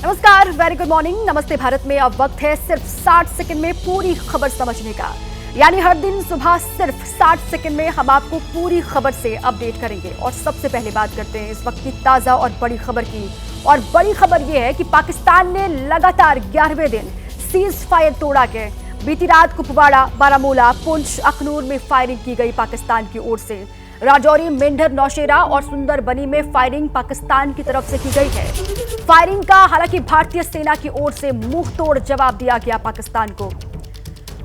नमस्कार, very good morning. नमस्ते भारत में अब वक्त है सिर्फ 60 सेकंड में पूरी खबर समझने का। यानी हर दिन सुबह सिर्फ 60 सेकंड में हम आपको पूरी खबर से अपडेट करेंगे। और सबसे पहले बात करते हैं इस वक्त की ताजा और बड़ी खबर की। और बड़ी खबर यह है कि पाकिस्तान ने लगातार 11वें दिन सीज फायर तोड़ा के बीती रात कुपवाड़ा, बारामूला, पुंछ, अखनूर में फायरिंग की गई पाकिस्तान की ओर से। राजौरी, मेंढर, नौशेरा और सुंदरबनी में फायरिंग पाकिस्तान की तरफ से की गई है। फायरिंग का हालांकि भारतीय सेना की ओर से मुंह तोड़ जवाब दिया गया पाकिस्तान को।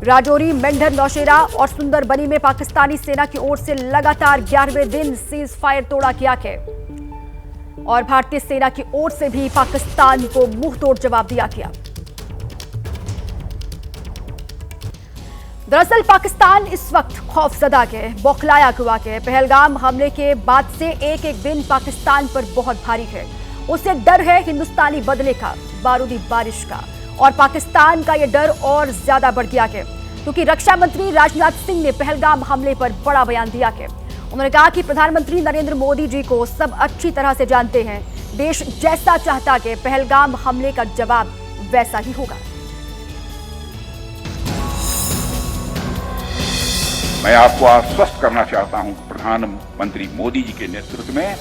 राजौरी, मेंढर, नौशेरा और सुंदरबनी में पाकिस्तानी सेना की ओर से लगातार 11वें दिन सीज फायर तोड़ा गया है और भारतीय सेना की ओर से भी पाकिस्तान को मुंह तोड़ जवाब दिया गया। दरअसल पाकिस्तान इस वक्त खौफजदा है, बौखलाया हुआ है। पहलगाम हमले के बाद से एक एक दिन पाकिस्तान पर बहुत भारी है। उसे डर है हिंदुस्तानी बदले का, बारूदी बारिश का। और पाकिस्तान का यह डर और ज्यादा बढ़ गया है क्योंकि रक्षा मंत्री राजनाथ सिंह ने पहलगाम हमले पर बड़ा बयान दिया है। उन्होंने कहा कि प्रधानमंत्री नरेंद्र मोदी जी को सब अच्छी तरह से जानते हैं। देश जैसा चाहता है पहलगाम हमले का जवाब वैसा ही होगा। मैं आपको आश्वस्त करना चाहता हूं कि प्रधानमंत्री मोदी जी के नेतृत्व में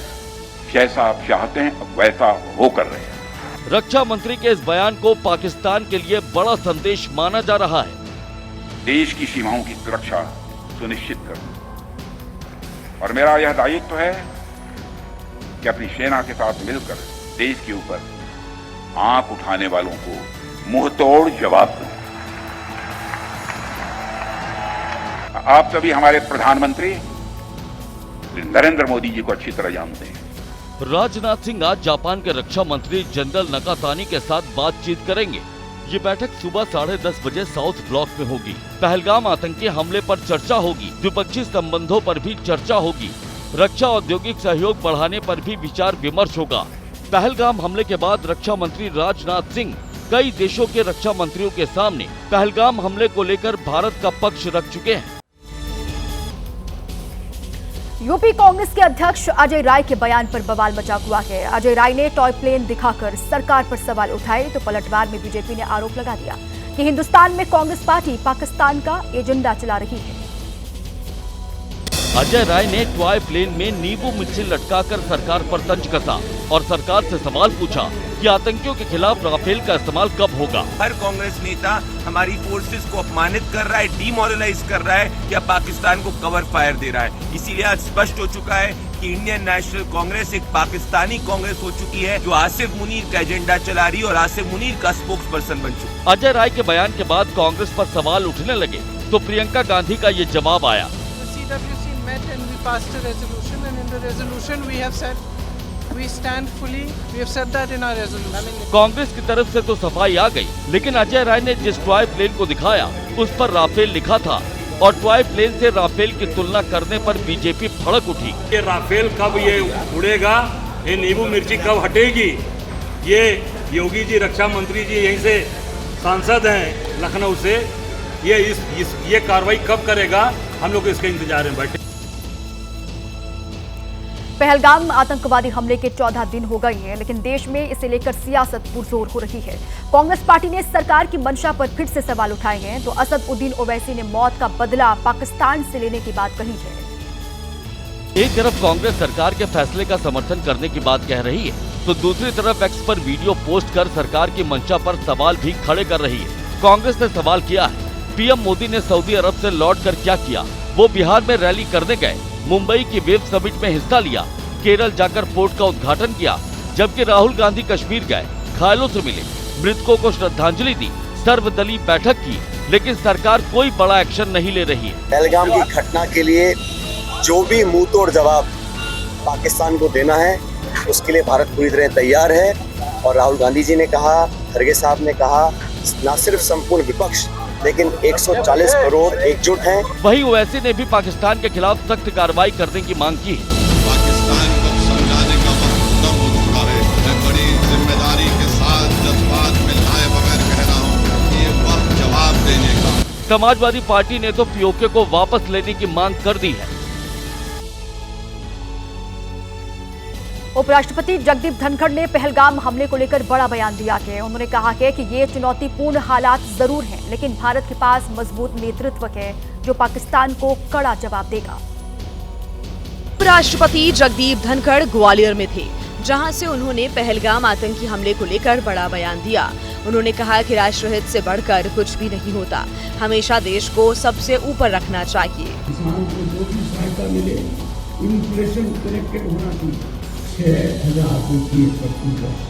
जैसा आप चाहते हैं वैसा होकर रहे हैं। रक्षा मंत्री के इस बयान को पाकिस्तान के लिए बड़ा संदेश माना जा रहा है। देश की सीमाओं की सुरक्षा सुनिश्चित करना और मेरा यह दायित्व है कि अपनी सेना के साथ मिलकर देश के ऊपर आंख उठाने वालों को मुंहतोड़ जवाब दूं। आप सभी हमारे प्रधानमंत्री नरेंद्र मोदी जी को अच्छी तरह जानते हैं। राजनाथ सिंह आज जापान के रक्षा मंत्री जनरल नकातानी के साथ बातचीत करेंगे। ये बैठक सुबह 10:30 बजे साउथ ब्लॉक में होगी। पहलगाम आतंकी हमले पर चर्चा होगी, द्विपक्षीय संबंधों पर भी चर्चा होगी, रक्षा औद्योगिक सहयोग बढ़ाने पर भी विचार विमर्श होगा। पहलगाम हमले के बाद रक्षा मंत्री राजनाथ सिंह कई देशों के रक्षा मंत्रियों के सामने पहलगाम हमले को लेकर भारत का पक्ष रख चुके हैं। यूपी कांग्रेस के अध्यक्ष अजय राय के बयान पर बवाल मचा हुआ है। अजय राय ने टॉय प्लेन दिखाकर सरकार पर सवाल उठाए तो पलटवार में बीजेपी ने आरोप लगा दिया कि हिंदुस्तान में कांग्रेस पार्टी पाकिस्तान का एजेंडा चला रही है। अजय राय ने टॉय प्लेन में नींबू मिर्ची लटकाकर सरकार पर तंज कसा और सरकार से सवाल पूछा कि आतंकियों के खिलाफ राफेल का इस्तेमाल कब होगा। हर कांग्रेस नेता हमारी फोर्सेस को अपमानित कर रहा है, डीमोरलाइज कर रहा है या पाकिस्तान को कवर फायर दे रहा है। इसीलिए आज स्पष्ट हो चुका है कि इंडियन नेशनल कांग्रेस एक पाकिस्तानी कांग्रेस हो चुकी है जो आसिफ मुनीर का एजेंडा चला रही है और आसिफ मुनीर का स्पोक्स पर्सन बन चुकी है। अजय राय के बयान के बाद कांग्रेस पर सवाल उठने लगे तो प्रियंका गांधी का ये जवाब आया। कांग्रेस की तरफ से तो सफाई आ गई, लेकिन अजय राय ने जिस टॉय प्लेन को दिखाया उस पर राफेल लिखा था और टॉय प्लेन से राफेल की तुलना करने पर बीजेपी भड़क उठी। ये राफेल कब ये उड़ेगा, ये नींबू मिर्ची कब हटेगी, ये योगी जी रक्षा मंत्री जी यहीं से सांसद हैं लखनऊ से, ये कार्रवाई कब करेगा, हम लोग इसके इंतजार में बैठे। पहलगाम आतंकवादी हमले के 14 दिन हो गए हैं, लेकिन देश में इसे लेकर सियासत पुरजोर हो रही है। कांग्रेस पार्टी ने सरकार की मंशा पर फिर से सवाल उठाए हैं तो असद उद्दीन ओवैसी ने मौत का बदला पाकिस्तान से लेने की बात कही है। एक तरफ कांग्रेस सरकार के फैसले का समर्थन करने की बात कह रही है तो दूसरी तरफ एक्स पर वीडियो पोस्ट कर सरकार की मंशा पर सवाल भी खड़े कर रही है। कांग्रेस ने सवाल किया है, पीएम मोदी ने सऊदी अरब से लौटकर क्या किया? वो बिहार में रैली करने गए, मुंबई की वेब समिट में हिस्सा लिया, केरल जाकर पोर्ट का उद्घाटन किया, जबकि राहुल गांधी कश्मीर गए, घायलों से मिले, मृतकों को श्रद्धांजलि दी, सर्वदलीय बैठक की, लेकिन सरकार कोई बड़ा एक्शन नहीं ले रही है। पहलगाम की घटना के लिए जो भी मुंहतोड़ जवाब पाकिस्तान को देना है उसके लिए भारत पूरी तरह तैयार है। और राहुल गांधी जी ने कहा, खरगे साहब ने कहा, न सिर्फ संपूर्ण विपक्ष लेकिन 140 करोड़ एकजुट हैं। वहीं ओवैसी ने भी पाकिस्तान के खिलाफ सख्त कार्रवाई करने की मांग की है। पाकिस्तान को समझाने का वक्त कम हो चुका है। मैं बड़ी जिम्मेदारी के साथ जज्बात में लाए बगैर कह रहा हूँ कि ये वक्त जवाब देने का। समाजवादी पार्टी ने तो पीओके को वापस लेने की मांग कर दी है। उपराष्ट्रपति जगदीप धनखड़ ने पहलगाम हमले को लेकर बड़ा बयान दिया है। उन्होंने कहा है कि ये चुनौतीपूर्ण हालात जरूर हैं, लेकिन भारत के पास मजबूत नेतृत्व है जो पाकिस्तान को कड़ा जवाब देगा। उपराष्ट्रपति जगदीप धनखड़ ग्वालियर में थे, जहां से उन्होंने पहलगाम आतंकी हमले को लेकर बड़ा बयान दिया। उन्होंने कहा कि राष्ट्रहित से बढ़कर कुछ भी नहीं होता, हमेशा देश को सबसे ऊपर रखना चाहिए। किसानों को जो भी सहायता मिले, इन्फ्लेशन करेक्टेड होना चाहिए। 6,000 रुपये प्रति वर्ष,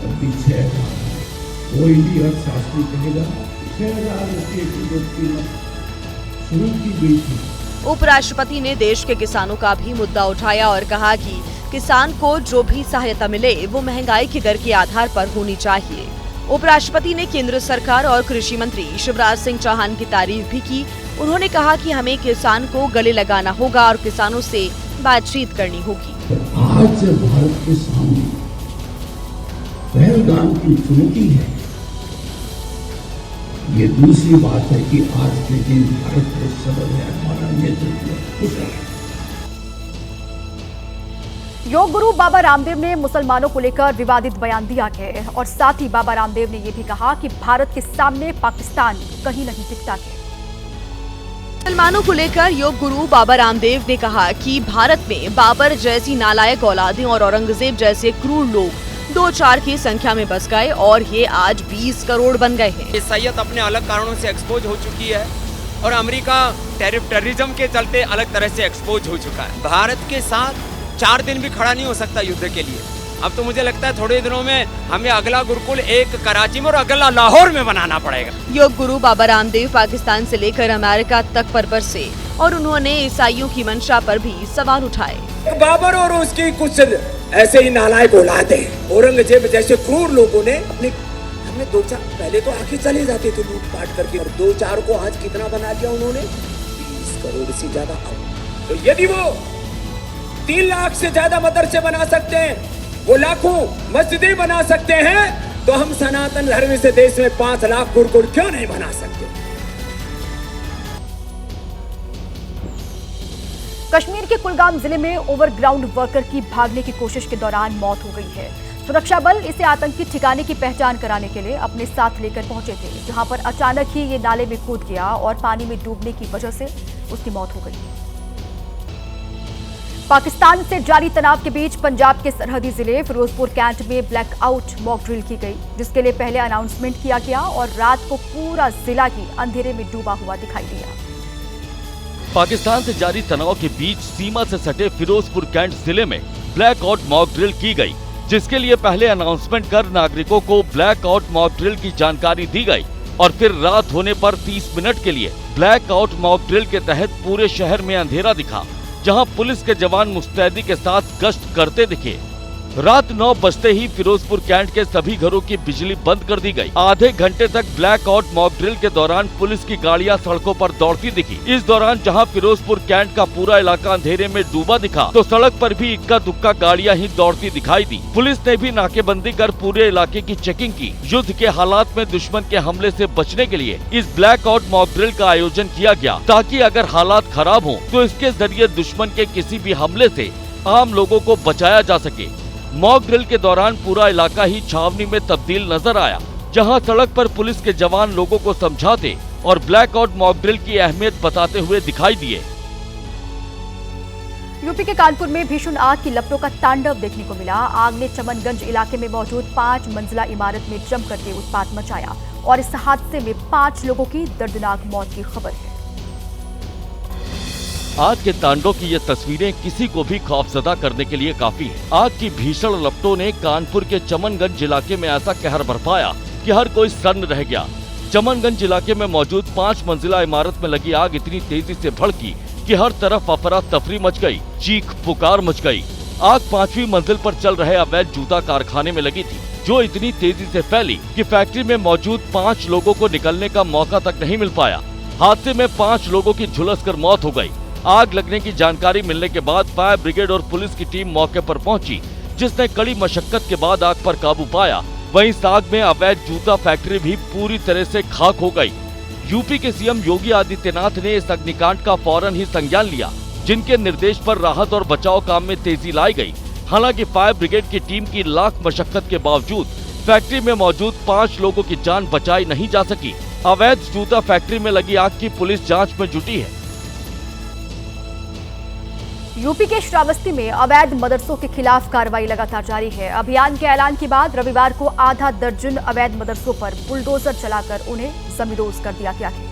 अभी 6,000। कोई भी अर्थशास्त्री कहेगा 6,000 रुपये की जो कीमत शुरू की गई थी। उपराष्ट्रपति ने देश के किसानों का भी मुद्दा उठाया और कहा कि किसान को जो भी सहायता मिले वो महंगाई की दर के आधार पर होनी चाहिए। उपराष्ट्रपति ने केंद्र सरकार और कृषि मंत्री शिवराज सिंह चौहान की तारीफ भी की। उन्होंने कहा कि हमें किसान को गले लगाना होगा और किसानों से बातचीत करनी होगी। आज भारत के सामने पहलगाम की चुनौती है। ये दूसरी बात है कि आज के दिन भारत को सबल है, हमारा नेतृत्व कुशल है। योग गुरु बाबा रामदेव ने मुसलमानों को लेकर विवादित बयान दिया है और साथ ही बाबा रामदेव ने यह भी कहा कि भारत के सामने पाकिस्तान कहीं नहीं टिकता है। मुसलमानों को लेकर योग गुरु बाबा रामदेव ने कहा कि भारत में बाबर जैसी नालायक औलादें और औरंगजेब जैसे क्रूर लोग 2-4 की संख्या में बस गए और ये आज 20 करोड़ बन गए हैं। ईसाइयत अपने अलग कारणों से एक्सपोज हो चुकी है और अमेरिका टेररिज्म के चलते अलग तरह से एक्सपोज हो चुका है। भारत के साथ 4 दिन भी खड़ा नहीं हो सकता युद्ध के लिए। अब तो मुझे लगता है थोड़े दिनों में हमें अगला गुरुकुल एक कराची में और अगला लाहौर में बनाना पड़ेगा। योग गुरु बाबा रामदेव पाकिस्तान से लेकर अमेरिका तक पर बरसे और उन्होंने ईसाइयों की मंशा पर भी सवाल उठाए। बाबर और उसकी कुछ ऐसे ही नालायक औलादें, औरंगजेब जैसे क्रूर लोगों ने हमने 2-4 पहले तो आके चले जाते थे लूटपाट करके, और 2-4 को आज कितना बना दिया उन्होंने, 20 करोड़ से ज्यादा। तो यदि वो 3 लाख से ज्यादा मदरसे बना सकते हैं, वो लाखों मस्जिदें बना सकते हैं, तो हम सनातन धर्म से देश में 5 लाख गुरुकुल क्यों नहीं बना सकते। कश्मीर के कुलगाम जिले में ओवरग्राउंड वर्कर की भागने की कोशिश के दौरान मौत हो गई है। सुरक्षा बल इसे आतंकी ठिकाने की पहचान कराने के लिए अपने साथ लेकर पहुंचे थे, जहां पर अचानक ही ये नाले में कूद गया और पानी में डूबने की वजह से उसकी मौत हो गई। पाकिस्तान से जारी तनाव के बीच पंजाब के सरहदी जिले फिरोजपुर कैंट में ब्लैकआउट मॉक ड्रिल की गई, जिसके लिए पहले अनाउंसमेंट किया गया और रात को पूरा जिला ही अंधेरे में डूबा हुआ दिखाई दिया। पाकिस्तान से जारी तनाव के बीच सीमा से सटे फिरोजपुर कैंट जिले में ब्लैकआउट मॉक ड्रिल की गई, जिसके लिए पहले अनाउंसमेंट कर नागरिकों को ब्लैकआउट मॉक ड्रिल की जानकारी दी गई और फिर रात होने पर 30 मिनट के लिए ब्लैकआउट मॉक ड्रिल के तहत पूरे शहर में अंधेरा दिखा, जहां पुलिस के जवान मुस्तैदी के साथ गश्त करते दिखे। रात 9 बजते ही फिरोजपुर कैंट के सभी घरों की बिजली बंद कर दी गई। आधे घंटे तक ब्लैकआउट मॉक ड्रिल के दौरान पुलिस की गाड़ियां सड़कों पर दौड़ती दिखी। इस दौरान जहां फिरोजपुर कैंट का पूरा इलाका अंधेरे में डूबा दिखा, तो सड़क पर भी इक्का दुक्का गाड़ियां ही दौड़ती दिखाई दी। पुलिस ने भी नाकेबंदी कर पूरे इलाके की चेकिंग की। युद्ध के हालात में दुश्मन के हमले से बचने के लिए इस ब्लैकआउट मॉक ड्रिल का आयोजन किया गया, ताकि अगर हालात खराब हों तो इसके जरिए दुश्मन के किसी भी हमले से आम लोगों को बचाया जा सके। मॉक ड्रिल के दौरान पूरा इलाका ही छावनी में तब्दील नजर आया, जहां सड़क पर पुलिस के जवान लोगों को समझाते और ब्लैकआउट मॉक ड्रिल की अहमियत बताते हुए दिखाई दिए। यूपी के कानपुर में भीषण आग की लपटों का तांडव देखने को मिला। आग ने चमनगंज इलाके में मौजूद 5 मंजिला इमारत में जम करके उत्पात मचाया और इस हादसे में 5 लोगों की दर्दनाक मौत की खबर है। आग के तांडव की ये तस्वीरें किसी को भी खौफजदा करने के लिए काफी है। आग की भीषण लपटों ने कानपुर के चमनगंज इलाके में ऐसा कहर बरपाया कि हर कोई सन्न रह गया। चमनगंज इलाके में मौजूद 5 मंजिला इमारत में लगी आग इतनी तेजी से भड़की कि हर तरफ अफरा तफरी मच गई, चीख पुकार मच गई। आग 5वीं मंजिल पर चल रहे अवैध जूता कारखाने में लगी थी, जो इतनी तेजी से फैली कि फैक्ट्री में मौजूद 5 लोगों को निकलने का मौका तक नहीं मिल पाया। हादसे में 5 लोगों की झुलसकर मौत हो गई। आग लगने की जानकारी मिलने के बाद फायर ब्रिगेड और पुलिस की टीम मौके पर पहुंची, जिसने कड़ी मशक्कत के बाद आग पर काबू पाया। वहीं इस आग में अवैध जूता फैक्ट्री भी पूरी तरह से खाक हो गई। यूपी के सीएम योगी आदित्यनाथ ने इस अग्निकांड का फौरन ही संज्ञान लिया, जिनके निर्देश पर राहत और बचाव काम में तेजी लाई गई। हालांकि फायर ब्रिगेड की टीम की लाख मशक्कत के बावजूद फैक्ट्री में मौजूद 5 लोगों की जान बचाई नहीं जा सकी। अवैध जूता फैक्ट्री में लगी आग की पुलिस जांच में जुटी है। यूपी के श्रावस्ती में अवैध मदरसों के खिलाफ कार्रवाई लगातार जारी है। अभियान के ऐलान के बाद रविवार को आधा दर्जन अवैध मदरसों पर बुलडोजर चलाकर उन्हें जमींदोज कर दिया गया है।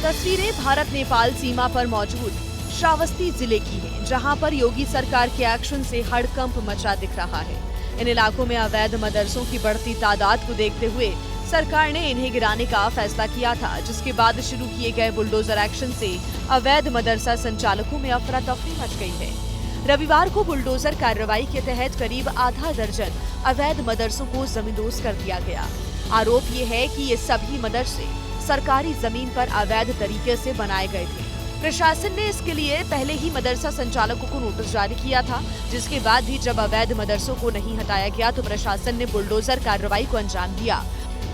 तस्वीरें भारत नेपाल सीमा पर मौजूद श्रावस्ती जिले की हैं, जहां पर योगी सरकार के एक्शन से हड़कंप मचा दिख रहा है। इन इलाकों में अवैध मदरसों की बढ़ती तादाद को देखते हुए सरकार ने इन्हें गिराने का फैसला किया था, जिसके बाद शुरू किए गए बुलडोजर एक्शन से अवैध मदरसा संचालकों में अफरा तफरी मच गई है। रविवार को बुलडोजर कार्रवाई के तहत करीब आधा दर्जन अवैध मदरसों को जमींदोज कर दिया गया। आरोप ये है कि ये सभी मदरसे सरकारी जमीन पर अवैध तरीके से बनाए गए थे। प्रशासन ने इसके लिए पहले ही मदरसा संचालकों को नोटिस जारी किया था, जिसके बाद भी जब अवैध मदरसों को नहीं हटाया गया तो प्रशासन ने बुलडोजर कार्रवाई को अंजाम दिया।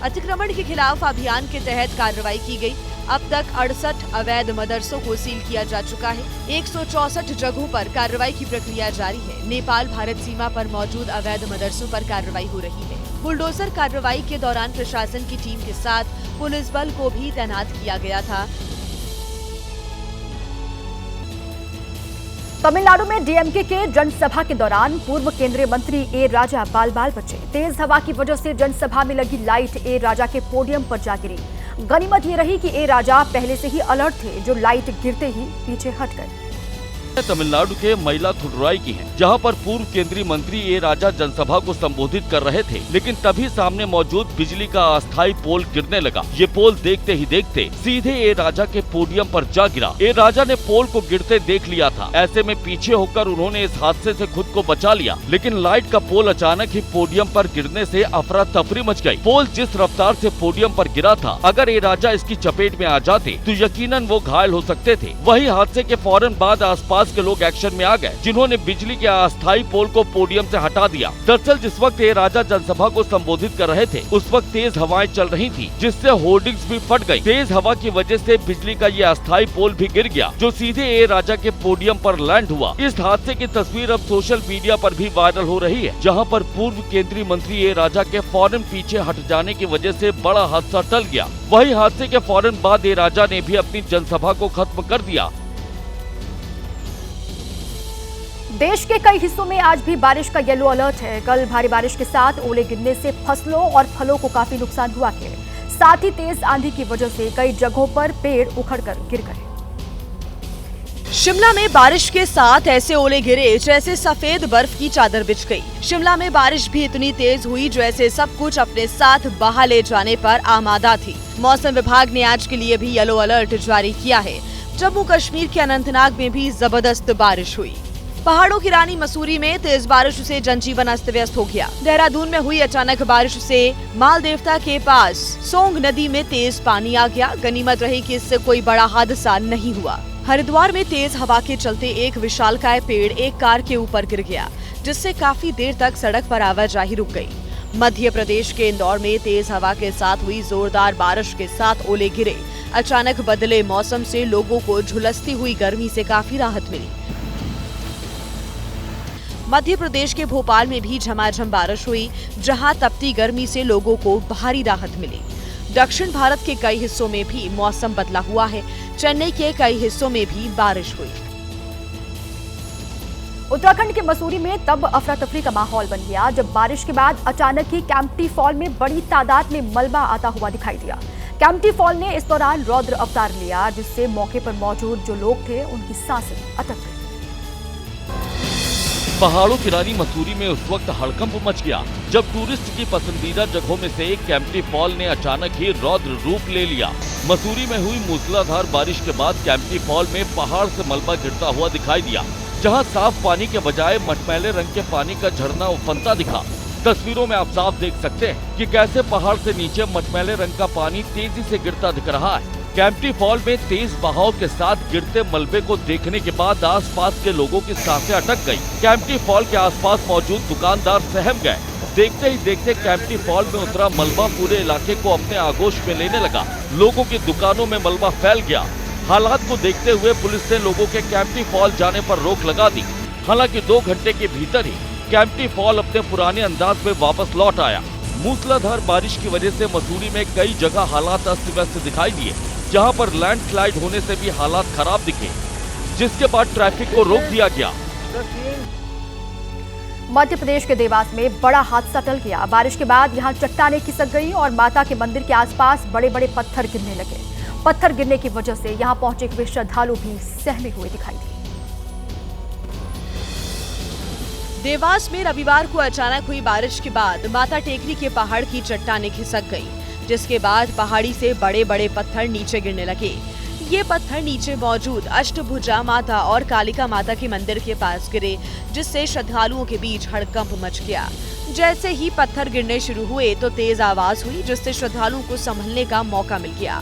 अतिक्रमण के खिलाफ अभियान के तहत कार्रवाई की गई। अब तक 68 अवैध मदरसों को सील किया जा चुका है। 164 जगहों पर कार्रवाई की प्रक्रिया जारी है। नेपाल भारत सीमा पर मौजूद अवैध मदरसों पर कार्रवाई हो रही है। बुलडोजर कार्रवाई के दौरान प्रशासन की टीम के साथ पुलिस बल को भी तैनात किया गया था। तमिलनाडु में डीएमके के जनसभा के दौरान पूर्व केंद्रीय मंत्री ए राजा बाल बाल बचे। तेज हवा की वजह से जनसभा में लगी लाइट ए राजा के पोडियम पर जा गिरी। गनीमत ये रही कि ए राजा पहले से ही अलर्ट थे, जो लाइट गिरते ही पीछे हट गए। तमिलनाडु के मयिलादुथुराई की है, जहां पर पूर्व केंद्रीय मंत्री ए राजा जनसभा को संबोधित कर रहे थे, लेकिन तभी सामने मौजूद बिजली का अस्थायी पोल गिरने लगा। ये पोल देखते ही देखते सीधे ए राजा के पोडियम पर जा गिरा। ए राजा ने पोल को गिरते देख लिया था। ऐसे में पीछे होकर उन्होंने इस हादसे से खुद को बचा लिया, लेकिन लाइट का पोल अचानक ही पोडियम पर गिरने से अफरा तफरी मच गई। पोल जिस रफ्तार से पोडियम पर गिरा था, अगर ए राजा इसकी चपेट में आ जाते तो यकीनन वो घायल हो सकते थे। वही हादसे के फौरन बाद आसपास के लोग एक्शन में आ गए, जिन्होंने बिजली के अस्थायी पोल को पोडियम से हटा दिया। दरअसल जिस वक्त ए राजा जनसभा को संबोधित कर रहे थे, उस वक्त तेज हवाएं चल रही थी, जिससे होर्डिंग्स भी फट गई। तेज हवा की वजह से बिजली का ये अस्थायी पोल भी गिर गया, जो सीधे ए राजा के पोडियम पर लैंड हुआ। इस हादसे की तस्वीर अब सोशल मीडिया पर भी वायरल हो रही है, जहाँ पर पूर्व केंद्रीय मंत्री ए राजा के फौरन पीछे हट जाने की वजह से बड़ा हादसा टल गया। वही हादसे के फौरन बाद ए राजा ने भी अपनी जनसभा को खत्म कर दिया। देश के कई हिस्सों में आज भी बारिश का येलो अलर्ट है। कल भारी बारिश के साथ ओले गिरने से फसलों और फलों को काफी नुकसान हुआ है। साथ ही तेज आंधी की वजह से कई जगहों पर पेड़ उखड़कर गिर गए। शिमला में बारिश के साथ ऐसे ओले गिरे जैसे सफेद बर्फ की चादर बिछ गई। शिमला में बारिश भी इतनी तेज हुई जैसे सब कुछ अपने साथ बहा ले जाने पर आमादा थी। मौसम विभाग ने आज के लिए भी येलो अलर्ट जारी किया है। जम्मू कश्मीर के अनंतनाग में भी जबरदस्त बारिश हुई। पहाड़ों की रानी मसूरी में तेज बारिश से जनजीवन अस्त व्यस्त हो गया। देहरादून में हुई अचानक बारिश से मालदेवता के पास सोंग नदी में तेज पानी आ गया। गनीमत रही कि इससे कोई बड़ा हादसा नहीं हुआ। हरिद्वार में तेज हवा के चलते एक विशालकाय पेड़ एक कार के ऊपर गिर गया, जिससे काफी देर तक सड़क पर आवाजाही रुक गई। मध्य प्रदेश के इंदौर में तेज हवा के साथ हुई जोरदार बारिश के साथ ओले गिरे। अचानक बदले मौसम से लोगों को झुलसती हुई गर्मी से काफी राहत मिली। मध्य प्रदेश के भोपाल में भी झमाझम बारिश हुई, जहां तपती गर्मी से लोगों को भारी राहत मिली। दक्षिण भारत के कई हिस्सों में भी मौसम बदला हुआ है। चेन्नई के कई हिस्सों में भी बारिश हुई। उत्तराखंड के मसूरी में तब अफरा तफरी का माहौल बन गया, जब बारिश के बाद अचानक ही कैंपटी फॉल में बड़ी तादाद में मलबा आता हुआ दिखाई दिया। कैंपटी फॉल ने इस दौरान रौद्र अवतार लिया, जिससे मौके पर मौजूद जो लोग थे उनकी सांसें अटक गई। पहाड़ों की रानी मसूरी में उस वक्त हड़कंप मच गया, जब टूरिस्ट की पसंदीदा जगहों में से एक कैंपटी फॉल ने अचानक ही रौद्र रूप ले लिया। मसूरी में हुई मूसलाधार बारिश के बाद कैंपटी फॉल में पहाड़ से मलबा गिरता हुआ दिखाई दिया, जहां साफ पानी के बजाय मटमैले रंग के पानी का झरना उफनता दिखा। तस्वीरों में आप साफ देख सकते हैं कि कैसे पहाड़ से नीचे मटमैले रंग का पानी तेजी से गिरता दिख रहा है। कैंपटी फॉल में तेज बहाव के साथ गिरते मलबे को देखने के बाद आसपास के लोगों की सांसें अटक गई। कैंपटी फॉल के आसपास मौजूद दुकानदार सहम गए। देखते ही देखते कैंपटी फॉल में उतरा मलबा पूरे इलाके को अपने आगोश में लेने लगा। लोगों की दुकानों में मलबा फैल गया। हालात को देखते हुए पुलिस ने लोगों के कैंपटी फॉल जाने पर रोक लगा दी। हालांकि 2 घंटे के भीतर ही कैंपटी फॉल अपने पुराने अंदाज में वापस लौट आया। मूसलाधार बारिश की वजह से मसूरी में कई जगह हालात अस्त व्यस्त दिखाई दिए, जहां पर लैंडस्लाइड होने से भी हालात खराब दिखे, जिसके बाद ट्रैफिक को रोक दिया गया। मध्य प्रदेश के देवास में बड़ा हादसा टल गया। बारिश के बाद यहां चट्टानें खिसक गई और माता के मंदिर के आसपास बड़े बड़े पत्थर गिरने लगे। पत्थर गिरने की वजह से यहां पहुंचे हुए श्रद्धालु भी सहमे हुए दिखाई दिए। देवास में रविवार को अचानक हुई बारिश के बाद माता टेकरी के पहाड़ की चट्टानें खिसक गई, जिसके बाद पहाड़ी से बड़े बड़े पत्थर नीचे गिरने लगे। ये पत्थर नीचे मौजूद अष्टभुजा माता और कालिका माता के मंदिर के पास गिरे, जिससे श्रद्धालुओं के बीच हड़कंप मच गया। जैसे ही पत्थर गिरने शुरू हुए तो तेज आवाज हुई, जिससे श्रद्धालुओं को संभलने का मौका मिल गया।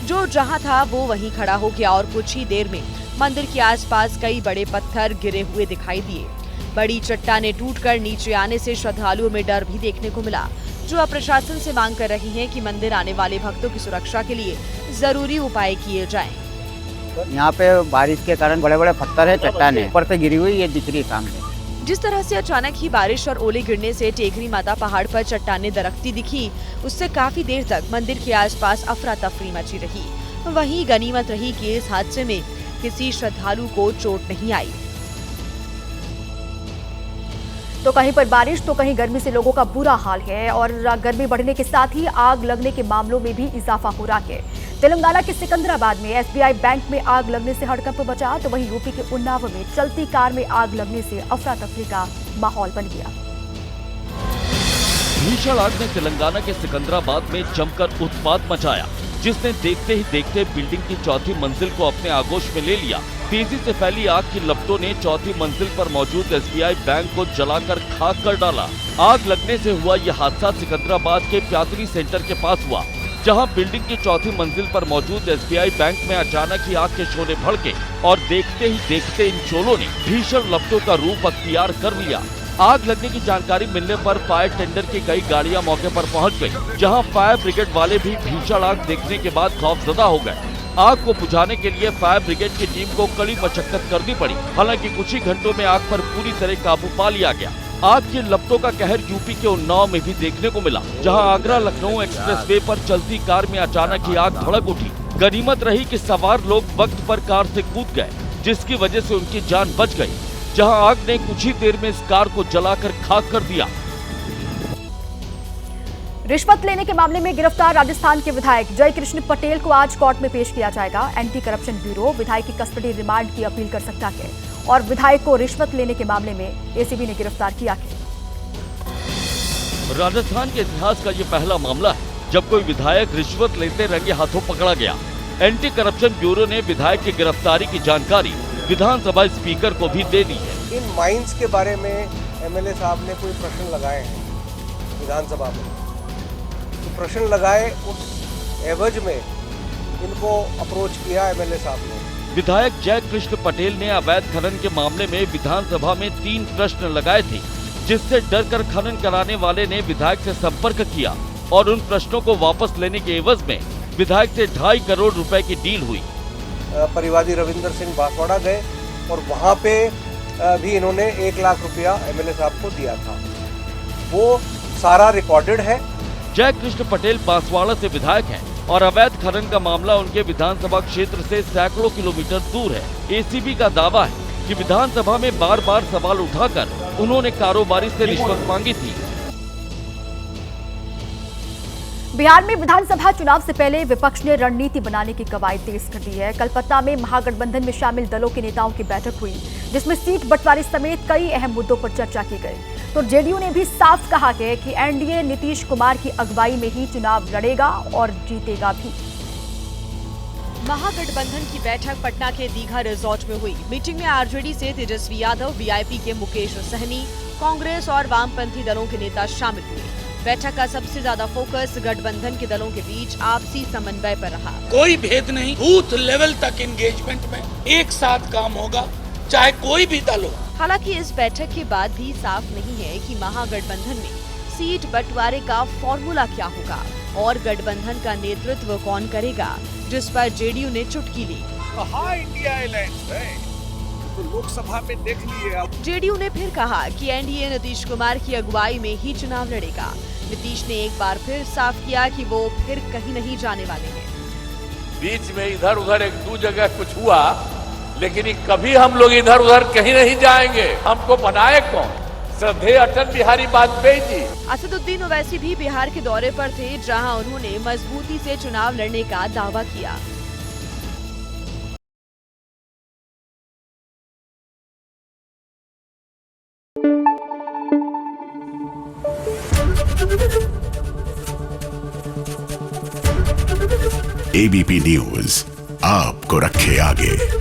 जो जहां था वो वहीं खड़ा हो गया और कुछ ही देर में मंदिर के आसपास कई बड़े पत्थर गिरे हुए दिखाई दिए। बड़ी चट्टानें टूटकर नीचे आने से श्रद्धालुओं में डर भी देखने को मिला, जो अब प्रशासन से मांग कर रही हैं कि मंदिर आने वाले भक्तों की सुरक्षा के लिए जरूरी उपाय किए जाएं। यहाँ पे बारिश के कारण बड़े बड़े पत्थर है, चट्टानें ऊपर से गिरी हुई ये दिख रही सामने। जिस तरह से अचानक ही बारिश और ओले गिरने से टेकरी माता पहाड़ पर चट्टानें दरकती दिखी, उससे काफी देर तक मंदिर के आसपास अफरा तफरी मची रही। वहीं गनीमत रही कि इस हादसे में किसी श्रद्धालु को चोट नहीं आई। तो कहीं पर बारिश तो कहीं गर्मी से लोगों का बुरा हाल है और गर्मी बढ़ने के साथ ही आग लगने के मामलों में भी इजाफा हो रहा है। तेलंगाना के सिकंदराबाद में SBI बैंक में आग लगने से हड़कंप मचा, तो वहीं यूपी के उन्नाव में चलती कार में आग लगने से अफरा तफरी का माहौल बन गया। भीषण आग ने तेलंगाना के सिकंदराबाद में जमकर उत्पात मचाया, जिसने देखते ही देखते बिल्डिंग की चौथी मंजिल को अपने आगोश में ले लिया। तेजी से फैली आग की लपटों ने चौथी मंजिल पर मौजूद SBI बैंक को जलाकर खाक कर डाला। आग लगने से हुआ यह हादसा सिकंदराबाद के प्यातरी सेंटर के पास हुआ, जहां बिल्डिंग की चौथी मंजिल पर मौजूद SBI बैंक में अचानक ही आग के शोले भड़के और देखते ही देखते इन शोलों ने भीषण लपटों का रूप अख्तियार कर लिया। आग लगने की जानकारी मिलने पर फायर टेंडर की कई गाड़ियां मौके पर पहुंच गई, जहां फायर ब्रिगेड वाले भी भीषण आग देखने के बाद खौफजदा हो गए। आग को बुझाने के लिए फायर ब्रिगेड की टीम को कड़ी मशक्कत करनी पड़ी। हालांकि कुछ ही घंटों में आग पर पूरी तरह काबू पा लिया गया। आग की लपटों का कहर यूपी के उन्नाव में भी देखने को मिला, जहां आगरा लखनऊ एक्सप्रेसवे पर चलती कार में अचानक ही आग भड़क उठी। गनीमत रही कि सवार लोग वक्त पर कार से कूद गए, जिसकी वजह से उनकी जान बच गई, जहां आग ने कुछ ही देर में इस कार को जलाकर खाक कर दिया। रिश्वत लेने के मामले में गिरफ्तार राजस्थान के विधायक जय कृष्ण पटेल को आज कोर्ट में पेश किया जाएगा। एंटी करप्शन ब्यूरो विधायक की कस्टडी रिमांड की अपील कर सकता है और विधायक को रिश्वत लेने के मामले में ACB ने गिरफ्तार किया है। राजस्थान के इतिहास का ये पहला मामला है जब कोई विधायक रिश्वत लेते रंगे हाथों पकड़ा गया। एंटी करप्शन ब्यूरो ने विधायक की गिरफ्तारी की जानकारी विधानसभा स्पीकर को भी दे दी है। इन माइंस के बारे में MLA साहब ने कोई प्रश्न लगाए हैं विधानसभा में, तो प्रश्न लगाए उस एवज में इनको अप्रोच किया MLA साहब ने। विधायक जय कृष्ण पटेल ने अवैध खनन के मामले में विधानसभा में 3 प्रश्न लगाए थे, जिससे डरकर खनन कराने वाले ने विधायक से संपर्क किया और उन प्रश्नों को वापस लेने के एवज में विधायक से 2.5 करोड़ रुपए की डील हुई। परिवादी रविंदर सिंह बांसवाड़ा गए और वहाँ पे भी इन्होंने 1 लाख रुपया MLA साहब को दिया था। वो सारा रिकॉर्डेड है। जय कृष्ण पटेल बांसवाड़ा से विधायक हैं और अवैध खनन का मामला उनके विधानसभा क्षेत्र से सैकड़ों किलोमीटर दूर है। ACB का दावा है कि विधानसभा में बार बार सवाल उठाकर उन्होंने कारोबारी से रिश्वत मांगी थी। बिहार में विधानसभा चुनाव से पहले विपक्ष ने रणनीति बनाने की कवायद तेज कर दी है। कलकत्ता में महागठबंधन में शामिल दलों के नेताओं की बैठक हुई, जिसमें सीट बंटवारे समेत कई अहम मुद्दों पर चर्चा की गई। तो JDU ने भी साफ कहा है कि NDA नीतीश कुमार की अगुवाई में ही चुनाव लड़ेगा और जीतेगा भी। महागठबंधन की बैठक पटना के दीघा रिजॉर्ट में हुई। मीटिंग में RJD से तेजस्वी यादव, VIP के मुकेश सहनी, कांग्रेस और वामपंथी दलों के नेता शामिल हुए। बैठक का सबसे ज्यादा फोकस गठबंधन के दलों के बीच आपसी समन्वय पर रहा। कोई भेद नहीं, बूथ लेवल तक एंगेजमेंट में एक साथ काम होगा, चाहे कोई भी दल हो। हालांकि इस बैठक के बाद भी साफ नहीं है कि महागठबंधन में सीट बंटवारे का फॉर्मूला क्या होगा और गठबंधन का नेतृत्व कौन करेगा, जिस पर JDU ने चुटकी ली। हाई इंडिया अलायंस है, तो लोकसभा में देख लिए आप। जेडीयू ने फिर कहा कि एनडीए नीतीश कुमार की अगुवाई में ही चुनाव लड़ेगा। नीतीश ने एक बार फिर साफ किया कि वो फिर कहीं नहीं जाने वाले हैं। बीच में इधर उधर एक दो जगह कुछ हुआ, लेकिन कभी हम लोग इधर उधर कहीं नहीं जाएंगे। हमको बनाए कौन? श्रद्धेय अटल बिहारी वाजपेयी जी। असदुद्दीन ओवैसी भी बिहार के दौरे पर थे, जहां उन्होंने मजबूती से चुनाव लड़ने का दावा किया। एबीपी न्यूज आपको रखे आगे।